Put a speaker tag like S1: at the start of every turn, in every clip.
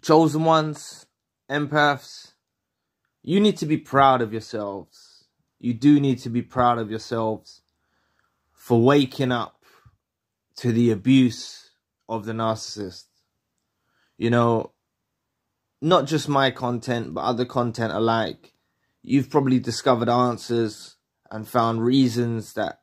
S1: chosen ones, empaths, you need to be proud of yourselves. You do need to be proud of yourselves for waking up to the abuse of the narcissist. You know, not just my content, but other content alike. You've probably discovered answers and found reasons that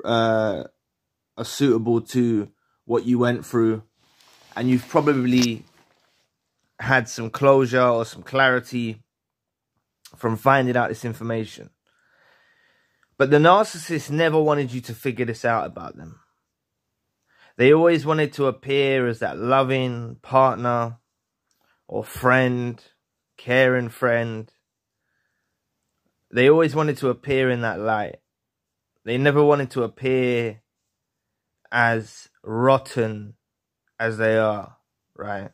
S1: are suitable to what you went through. And you've probably had some closure or some clarity from finding out this information. But the narcissist never wanted you to figure this out about them. They always wanted to appear as that loving partner or friend, caring friend. They always wanted to appear in that light. They never wanted to appear as rotten as they are, right?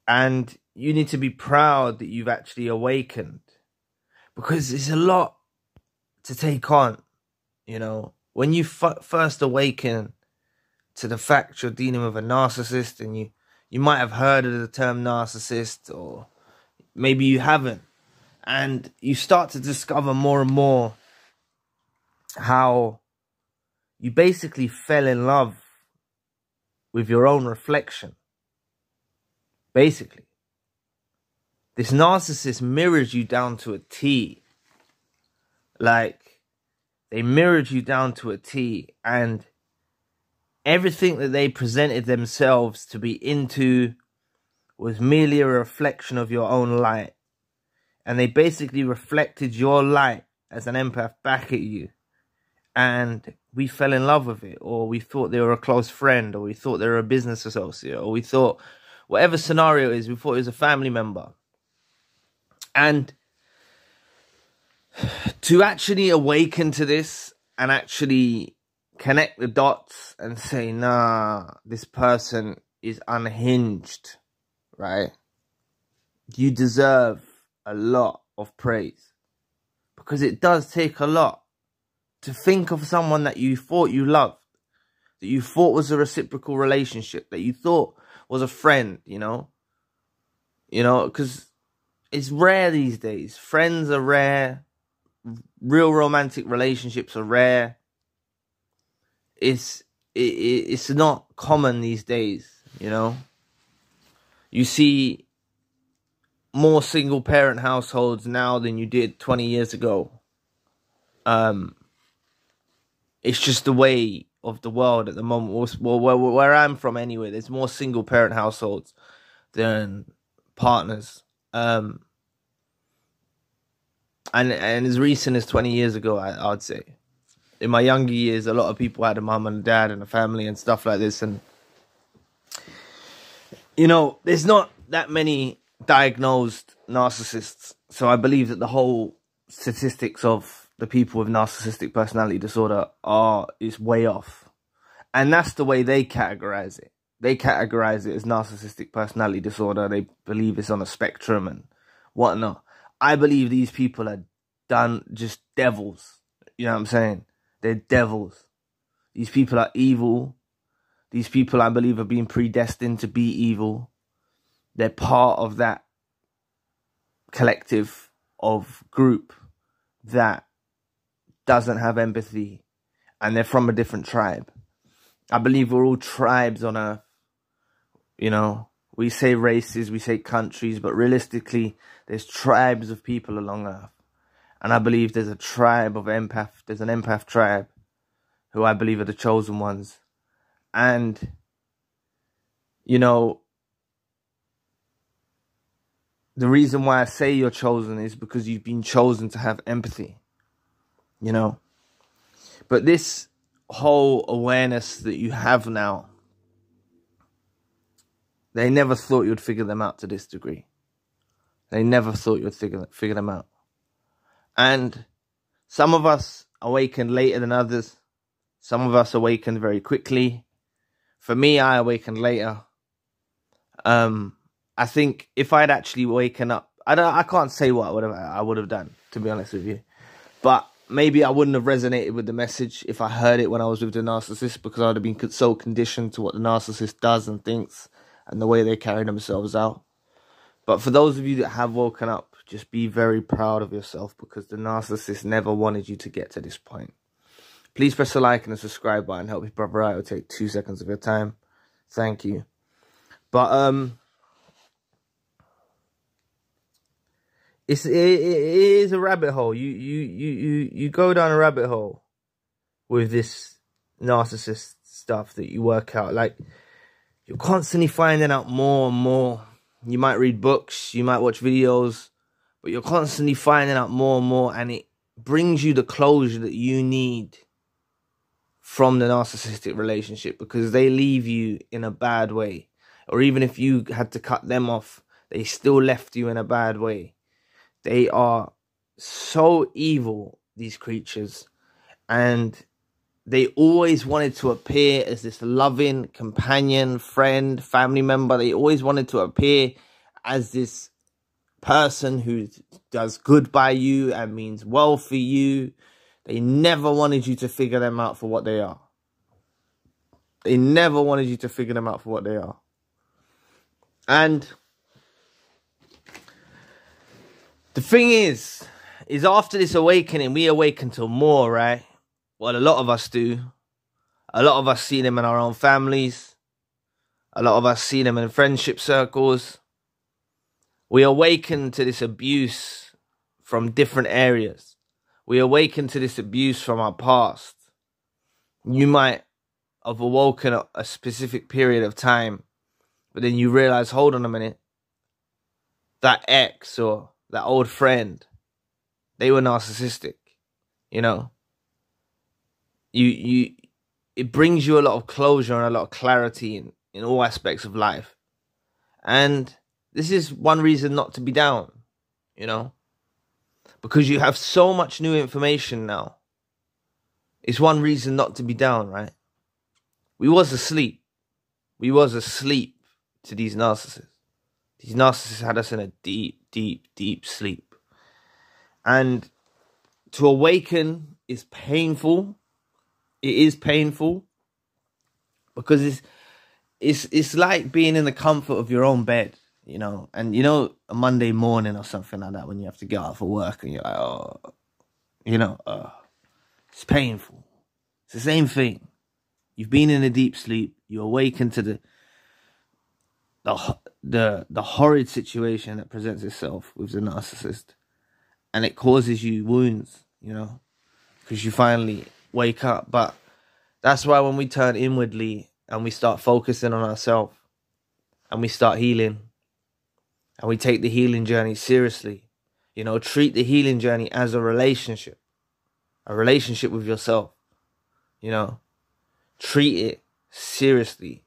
S1: And you need to be proud that you've actually awakened, because it's a lot to take on, you know. When you first awaken to the fact you're dealing with a narcissist, and you might have heard of the term narcissist, or maybe you haven't, and you start to discover more and more how you basically fell in love with your own reflection. Basically, this narcissist mirrors you down to a T. Like, they mirrored you down to a T, and everything that they presented themselves to be into was merely a reflection of your own light. And they basically reflected your light as an empath back at you. And we fell in love with it, or we thought they were a close friend, or we thought they were a business associate, or we thought, whatever scenario it is, we thought it was a family member. And to actually awaken to this and actually connect the dots and say, nah, this person is unhinged, right? You deserve a lot of praise, because it does take a lot to think of someone that you thought you loved, that you thought was a reciprocal relationship, that you thought was a friend, you know, because it's rare these days. Friends are rare. Real romantic relationships are rare. It's not common these days, you know. You see more single parent households now than you did 20 years ago. It's just the way of the world at the moment. Well, where I'm from anyway, there's more single parent households than partners. And as recent as 20 years ago, I'd say. In my younger years, a lot of people had a mum and a dad and a family and stuff like this. And, you know, there's not that many diagnosed narcissists. So I believe that the whole statistics of the people with narcissistic personality disorder is way off. And that's the way they categorize it. They categorize it as narcissistic personality disorder. They believe it's on a spectrum and whatnot. I believe these people are just devils. You know what I'm saying? They're devils. These people are evil. These people, I believe, are being predestined to be evil. They're part of that collective of group that doesn't have empathy, and they're from a different tribe. I believe we're all tribes on Earth. You know, we say races, we say countries, but realistically, there's tribes of people along Earth. And I believe there's a tribe of empath. There's an empath tribe who I believe are the chosen ones. And, you know, the reason why I say you're chosen is because you've been chosen to have empathy, you know. But this whole awareness that you have now, they never thought you'd figure them out to this degree. They never thought you'd figure them out. And some of us awakened later than others. Some of us awakened very quickly. For me, I awakened later. I think if I'd actually waken up, I can't say what I would have done, to be honest with you. But maybe I wouldn't have resonated with the message if I heard it when I was with the narcissist, because I would have been so conditioned to what the narcissist does and thinks and the way they carry themselves out. But for those of you that have woken up, just be very proud of yourself, because the narcissist never wanted you to get to this point. Please press the like and the subscribe button. Help your brother out. It'll take 2 seconds of your time. Thank you. But it is a rabbit hole. You go down a rabbit hole with this narcissist stuff that you work out. Like, you're constantly finding out more and more. You might read books, you might watch videos, but you're constantly finding out more and more, and it brings you the closure that you need from the narcissistic relationship, because they leave you in a bad way. Or even if you had to cut them off, they still left you in a bad way. They are so evil, these creatures, and they always wanted to appear as this loving companion, friend, family member. They always wanted to appear as this person who does good by you and means well for you. They never wanted you to figure them out for what they are. They never wanted you to figure them out for what they are. And the thing is after this awakening, we awaken to more, right? Well, a lot of us do. A lot of us see them in our own families. A lot of us see them in friendship circles. We awaken to this abuse from different areas. We awaken to this abuse from our past. You might have awoken at a specific period of time, but then you realize, hold on a minute, that ex or that old friend, they were narcissistic, you know. It brings you a lot of closure and a lot of clarity in all aspects of life. And this is one reason not to be down, you know, because you have so much new information now. It's one reason not to be down, right? We was asleep. We was asleep to these narcissists. These narcissists had us in a deep, deep, deep sleep. And to awaken is painful. It is painful, because it's like being in the comfort of your own bed, you know. And you know, a Monday morning or something like that, when you have to get out for work and you're like, oh, you know, it's painful. It's the same thing. You've been in a deep sleep. You awaken to the horrid situation that presents itself with the narcissist, and it causes you wounds, you know, because you finally wake up. But that's why when we turn inwardly and we start focusing on ourselves and we start healing and we take the healing journey seriously, you know, treat the healing journey as a relationship with yourself, you know, treat it seriously,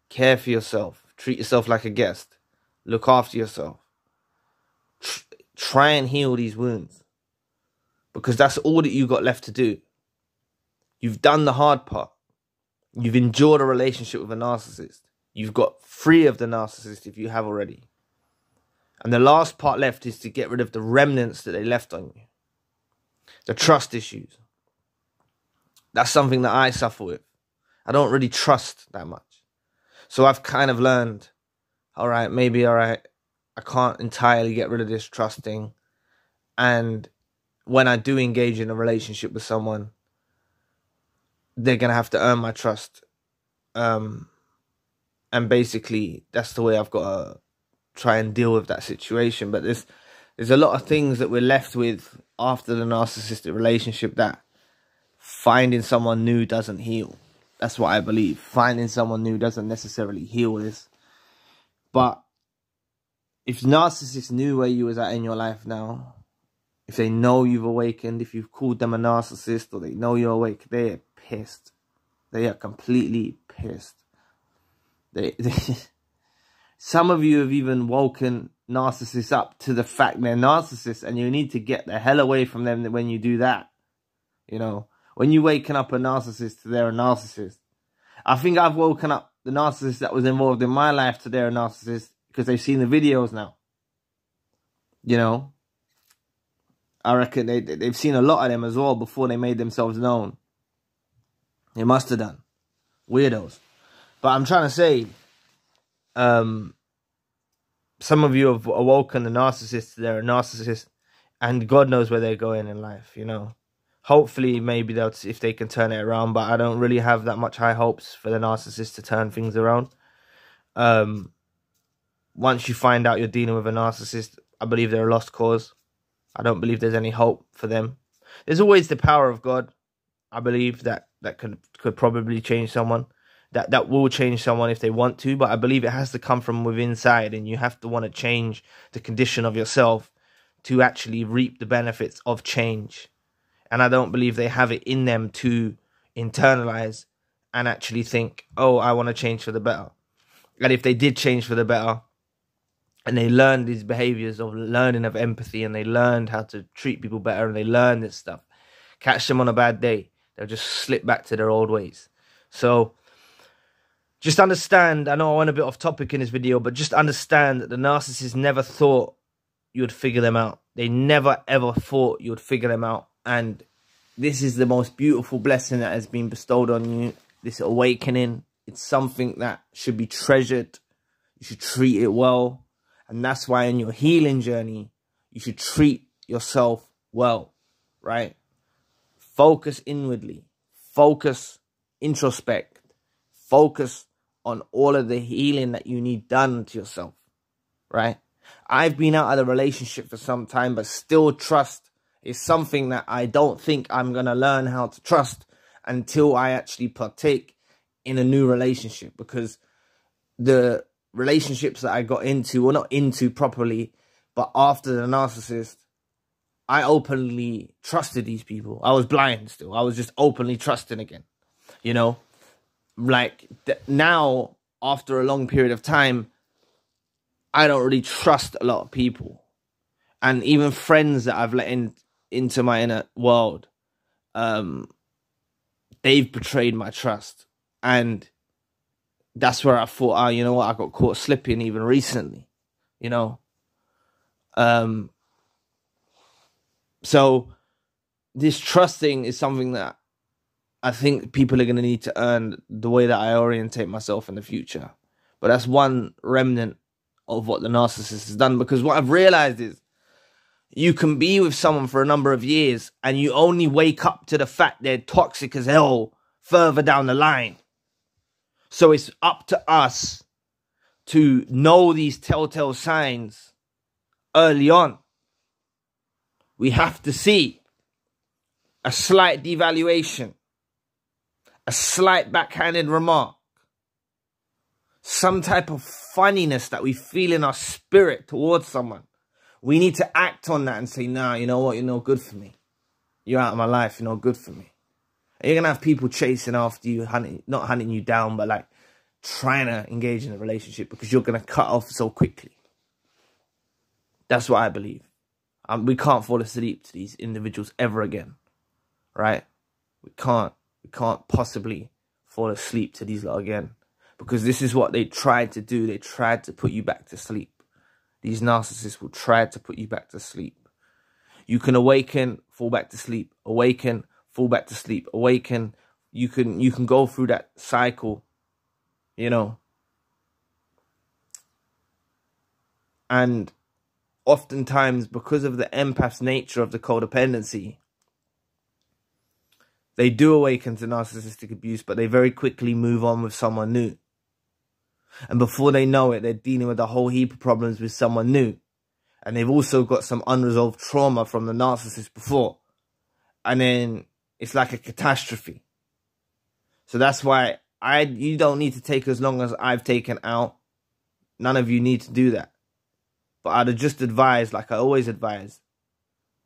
S1: care for yourself, treat yourself like a guest, look after yourself, try and heal these wounds, because that's all that you got left to do. You've done the hard part. You've endured a relationship with a narcissist. You've got free of the narcissist if you have already. And the last part left is to get rid of the remnants that they left on you. The trust issues. That's something that I suffer with. I don't really trust that much. So I've kind of learned, all right, I can't entirely get rid of this trust thing. And when I do engage in a relationship with someone, they're going to have to earn my trust. And basically, that's the way I've got to try and deal with that situation. But there's a lot of things that we're left with after the narcissistic relationship that finding someone new doesn't heal. That's what I believe. Finding someone new doesn't necessarily heal this. But if narcissists knew where you was at in your life now, if they know you've awakened, if you've called them a narcissist, or they know you're awake, they're pissed. They are completely pissed. Some of you have even woken narcissists up to the fact they're narcissists, and you need to get the hell away from them when you do that. You know, when you waken up a narcissist to they're a narcissist. I think I've woken up the narcissist that was involved in my life to they're a narcissist because they've seen the videos now. You know, I reckon they've seen a lot of them as well before they made themselves known. They must have done. Weirdos. But I'm trying to say, some of you have awoken the narcissist. They're a narcissist, and God knows where they're going in life, you know. Hopefully, maybe that's if they can turn it around, but I don't really have that much high hopes for the narcissist to turn things around. Once you find out you're dealing with a narcissist, I believe they're a lost cause. I don't believe there's any hope for them. There's always the power of God. I believe that could probably change someone. That will change someone if they want to, but I believe it has to come from within inside, and you have to want to change the condition of yourself to actually reap the benefits of change. And I don't believe they have it in them to internalize and actually think, oh, I want to change for the better. And if they did change for the better, and they learned these behaviors of learning of empathy, and they learned how to treat people better, and they learned this stuff, catch them on a bad day, they'll just slip back to their old ways. So just understand, I know I went a bit off topic in this video, but just understand that the narcissist never thought you would figure them out. They never, ever thought you would figure them out. And this is the most beautiful blessing that has been bestowed on you, this awakening. It's something that should be treasured. You should treat it well. And that's why in your healing journey, you should treat yourself well, right? Focus inwardly. Focus, introspect. Focus on all of the healing that you need done to yourself, right? I've been out of the relationship for some time, but still trust is something that I don't think I'm going to learn how to trust until I actually partake in a new relationship, because the relationships that I got into, well, not into properly, but after the narcissist, I openly trusted these people. I was blind still. I was just openly trusting again, you know? Like now, after a long period of time, I don't really trust a lot of people. And even friends that I've let into my inner world, they've betrayed my trust. And that's where I thought, oh, you know what, I got caught slipping even recently, you know. So this trust thing is something that I think people are going to need to earn the way that I orientate myself in the future. But that's one remnant of what the narcissist has done. Because what I've realized is you can be with someone for a number of years and you only wake up to the fact they're toxic as hell further down the line. So it's up to us to know these telltale signs early on. We have to see a slight devaluation, a slight backhanded remark, some type of funniness that we feel in our spirit towards someone. We need to act on that and say, nah, you know what, you're no good for me. You're out of my life, you're no good for me. And you're going to have people chasing after you, not hunting you down, but like trying to engage in a relationship because you're going to cut off so quickly. That's what I believe. We can't fall asleep to these individuals ever again, right? We can't possibly fall asleep to these lot again, because this is what they tried to do. They tried to put you back to sleep. These narcissists will try to put you back to sleep. You can awaken, fall back to sleep, awaken, fall back to sleep, awaken. You can go through that cycle, you know. And oftentimes, because of the empath's nature of the codependency, they do awaken to narcissistic abuse, but they very quickly move on with someone new. And before they know it, they're dealing with a whole heap of problems with someone new. And they've also got some unresolved trauma from the narcissist before. And then it's like a catastrophe. So that's why you don't need to take as long as I've taken out. None of you need to do that. But I'd just advise, like I always advise,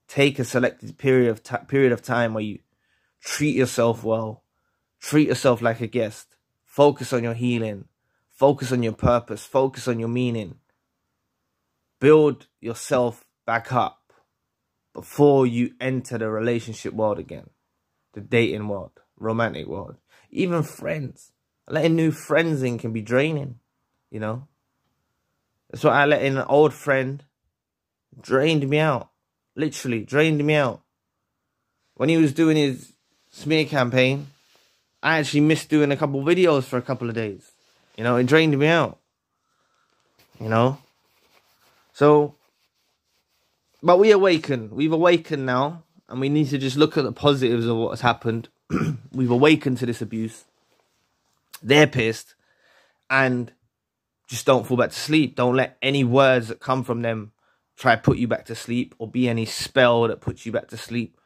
S1: take a selected period of time where you treat yourself well. Treat yourself like a guest. Focus on your healing. Focus on your purpose. Focus on your meaning. Build yourself back up before you enter the relationship world again. The dating world. Romantic world. Even friends. Letting new friends in can be draining, you know. That's why I let in an old friend. Drained me out. Literally, drained me out. When he was doing his smear campaign, I actually missed doing a couple videos for a couple of days. You know, it drained me out. you know. So, but we awaken. We've awakened now, and we need to just look at the positives of what has happened. We've awakened to this abuse. They're pissed, and just don't fall back to sleep. Don't let any words that come from them try to put you back to sleep, or be any spell that puts you back to sleep.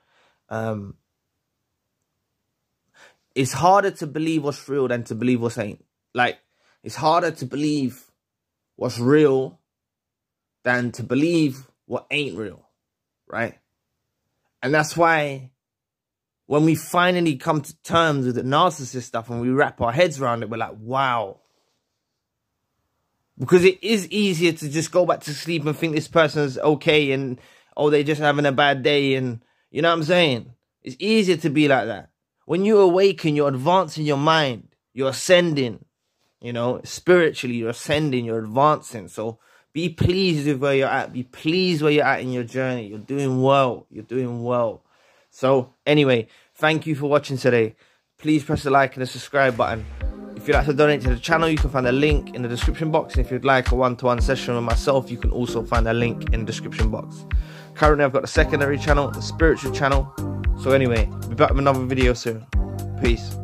S1: It's harder to believe what's real than to believe what's ain't. Like, it's harder to believe what's real than to believe what ain't real, right? And that's why when we finally come to terms with the narcissist stuff and we wrap our heads around it, we're like, wow. Because it is easier to just go back to sleep and think this person's okay and, oh, they're just having a bad day, and, you know what I'm saying? It's easier to be like that. When you awaken, you're advancing your mind. You're ascending, you know, spiritually, you're ascending, you're advancing. So be pleased with where you're at. Be pleased where you're at in your journey. You're doing well. You're doing well. So anyway, thank you for watching today. Please press the like and the subscribe button. If you'd like to donate to the channel, you can find a link in the description box. And if you'd like a one-to-one session with myself, you can also find a link in the description box. Currently, I've got a secondary channel, the spiritual channel. So anyway, I'll be back with another video soon. Peace.